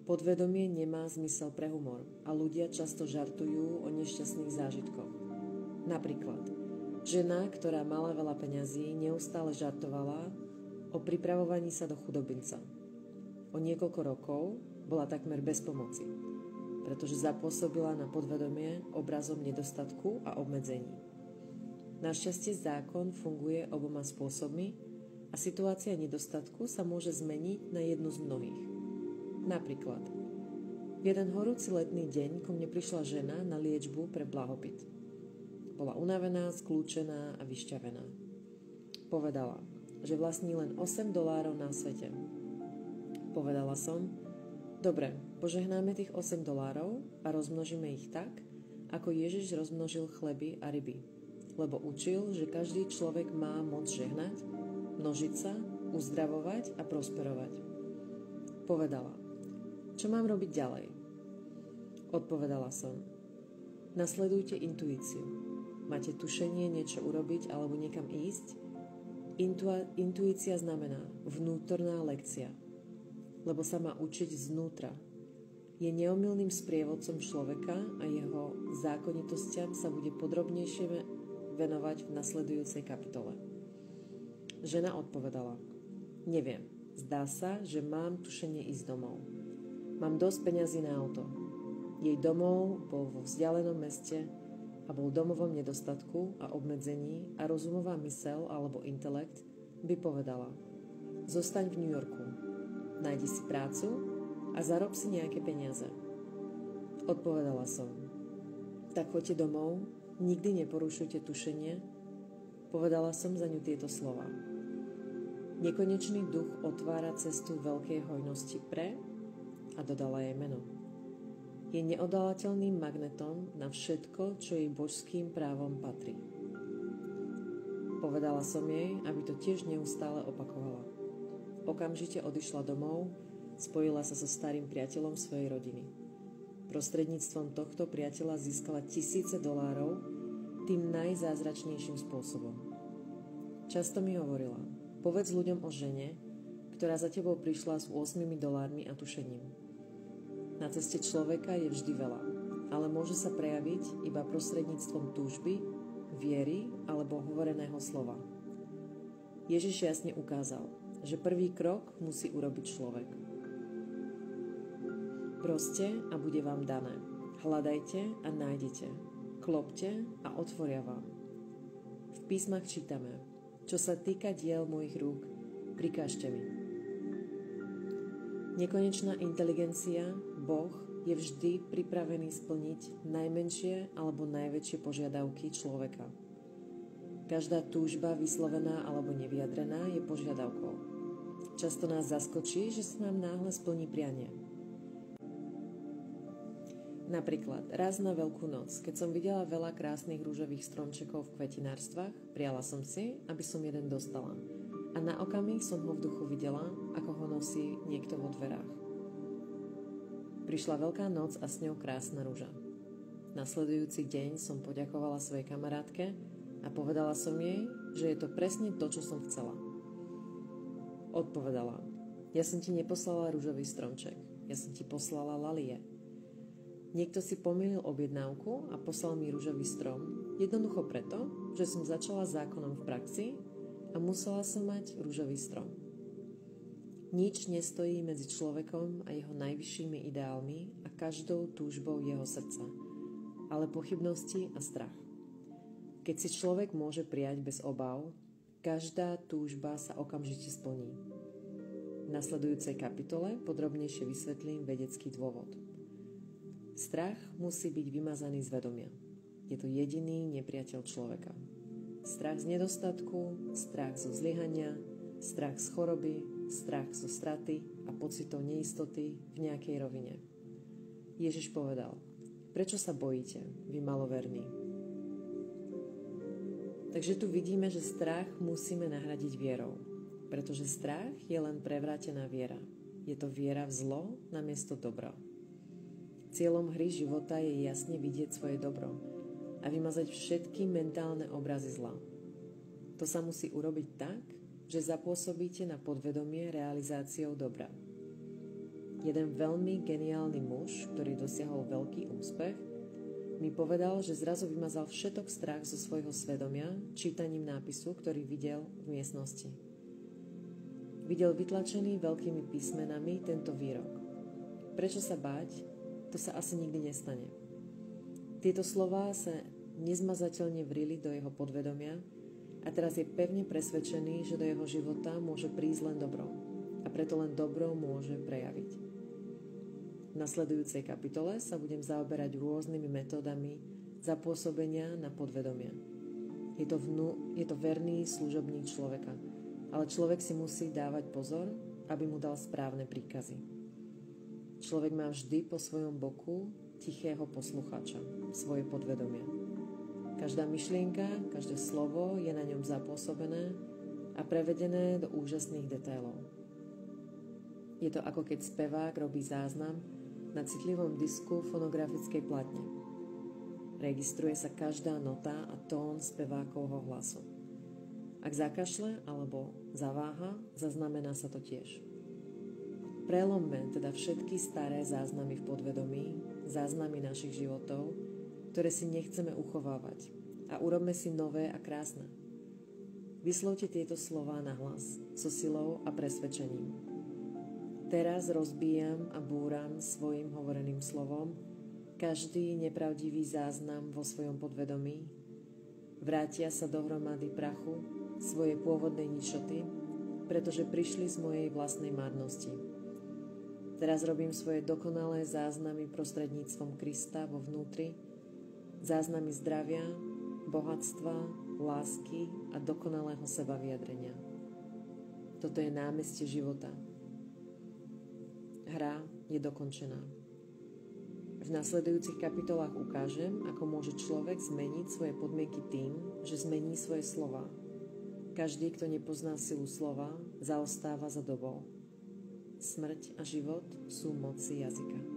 Podvedomie nemá zmysel pre humor a ľudia často žartujú o nešťastných zážitkoch. Napríklad, žena, ktorá mala veľa peňazí, neustále žartovala o pripravovaní sa do chudobinca. O niekoľko rokov bola takmer bez pomoci, pretože zapôsobila na podvedomie obrazom nedostatku a obmedzení. Našťastie zákon funguje oboma spôsobmi a situácia nedostatku sa môže zmeniť na jednu z mnohých. Napríklad, v jeden horúci letný deň ku mne prišla žena na liečbu pre blahobyt. Bola unavená, skľúčená a vyšťavená. Povedala, že vlastní len $8 na svete. Povedala som, dobre, požehnáme tých $8 a rozmnožíme ich tak, ako Ježiš rozmnožil chleby a ryby. Lebo učil, že každý človek má moc žehnať, množiť sa, uzdravovať a prosperovať. Povedala, čo mám robiť ďalej? Odpovedala som, nasledujte intuíciu. Máte tušenie niečo urobiť alebo niekam ísť? Intuícia znamená vnútorná lekcia, lebo sa má učiť znútra. Je neomylným sprievodcom človeka a jeho zákonitostiam sa bude podrobnejšie venovať v nasledujúcej kapitole. Žena odpovedala, neviem, zdá sa, že mám tušenie ísť domov. Mám dosť peňazí na auto. Jej domov bol vo vzdialenom meste a bol domovom nedostatku a obmedzení a rozumová myseľ alebo intelekt by povedala, zostaň v New Yorku, nájdi si prácu a zarob si nejaké peniaze. Odpovedala som, tak choďte domov, nikdy neporušujte tušenie. Povedala som za ňu tieto slova. Nekonečný duch otvára cestu veľkej hojnosti pre a dodala jej meno. Je neodolateľným magnetom na všetko, čo jej božským právom patrí. Povedala som jej, aby to tiež neustále opakovala. Okamžite odišla domov, spojila sa so starým priateľom svojej rodiny. Prostredníctvom tohto priateľa získala $1000 tým najzázračnejším spôsobom. Často mi hovorila, povedz ľuďom o žene, ktorá za tebou prišla s $8 a tušením. Na ceste človeka je vždy veľa, ale môže sa prejaviť iba prostredníctvom túžby, viery alebo hovoreného slova. Ježiš jasne ukázal, že prvý krok musí urobiť človek. Proste a bude vám dané. Hľadajte a nájdete. Klopte a otvoria vám. V písmach čítame, čo sa týka diel mojich rúk, prikážte mi. Nekonečná inteligencia, Boh, je vždy pripravený splniť najmenšie alebo najväčšie požiadavky človeka. Každá túžba vyslovená alebo nevyjadrená je požiadavkou. Často nás zaskočí, že sa nám náhle splní prianie. Napríklad, raz na Veľkú noc, keď som videla veľa krásnych rúžových stromčekov v kvetinárstvách, priala som si, aby som jeden dostala. A na okamih som ho v duchu videla, ako ho nosí niekto vo dverách. Prišla Veľká noc a s ňou krásna rúža. Nasledujúci deň som poďakovala svojej kamarátke a povedala som jej, že je to presne to, čo som chcela. Odpovedala, ja som ti neposlala rúžový stromček, ja som ti poslala lalie. Niekto si pomýlil objednávku a poslal mi rúžový strom, jednoducho preto, že som začala zákonom v praxi a musela som mať rúžový strom. Nič nestojí medzi človekom a jeho najvyššími ideálmi a každou túžbou jeho srdca, ale pochybnosti a strach. Keď si človek môže prijať bez obáv, každá túžba sa okamžite splní. V nasledujúcej kapitole podrobnejšie vysvetlím vedecký dôvod. Strach musí byť vymazaný z vedomia. Je to jediný nepriateľ človeka. Strach z nedostatku, strach zo zlyhania, strach z choroby, strach zo straty a pocitov neistoty v nejakej rovine. Ježiš povedal, prečo sa bojíte, vy maloverní? Takže tu vidíme, že strach musíme nahradiť vierou, pretože strach je len prevrátená viera. Je to viera v zlo namiesto dobra. Cieľom hry života je jasne vidieť svoje dobro a vymazať všetky mentálne obrazy zla. To sa musí urobiť tak, že zapôsobíte na podvedomie realizáciou dobra. Jeden veľmi geniálny muž, ktorý dosiahol veľký úspech, mi povedal, že zrazu vymazal všetok strach zo svojho svedomia čítaním nápisu, ktorý videl v miestnosti. Videl vytlačený veľkými písmenami tento výrok. Prečo sa báť? To sa asi nikdy nestane. Tieto slová sa nezmazateľne vrili do jeho podvedomia a teraz je pevne presvedčený, že do jeho života môže prísť len dobro a preto len dobro môže prejaviť. V nasledujúcej kapitole sa budem zaoberať rôznymi metódami zapôsobenia na podvedomia. Je to verný služobník človeka, ale človek si musí dávať pozor, aby mu dal správne príkazy. Človek má vždy po svojom boku tichého poslucháča, svoje podvedomie. Každá myšlienka, každé slovo je na ňom zapôsobené a prevedené do úžasných detailov. Je to ako keď spevák robí záznam na citlivom disku fonografickej platne. Registruje sa každá nota a tón spevákovho hlasu. Ak zakašle alebo zaváha, zaznamená sa to tiež. Prelomme teda všetky staré záznamy v podvedomí, záznamy našich životov, ktoré si nechceme uchovávať a urobme si nové a krásne. Vyslovte tieto slová nahlas, so silou a presvedčením. Teraz rozbíjam a búram svojim hovoreným slovom každý nepravdivý záznam vo svojom podvedomí. Vrátia sa dohromady prachu svojej pôvodnej ničoty, pretože prišli z mojej vlastnej márnosti. Teraz robím svoje dokonalé záznamy prostredníctvom Krista vo vnútri, záznamy zdravia, bohatstva, lásky a dokonalého sebavyjadrenia. Toto je námestie života. Hra je dokončená. V nasledujúcich kapitolách ukážem, ako môže človek zmeniť svoje podmienky tým, že zmení svoje slova. Každý, kto nepozná silu slova, zaostáva za dobou. Smrť a život sú moci jazyka.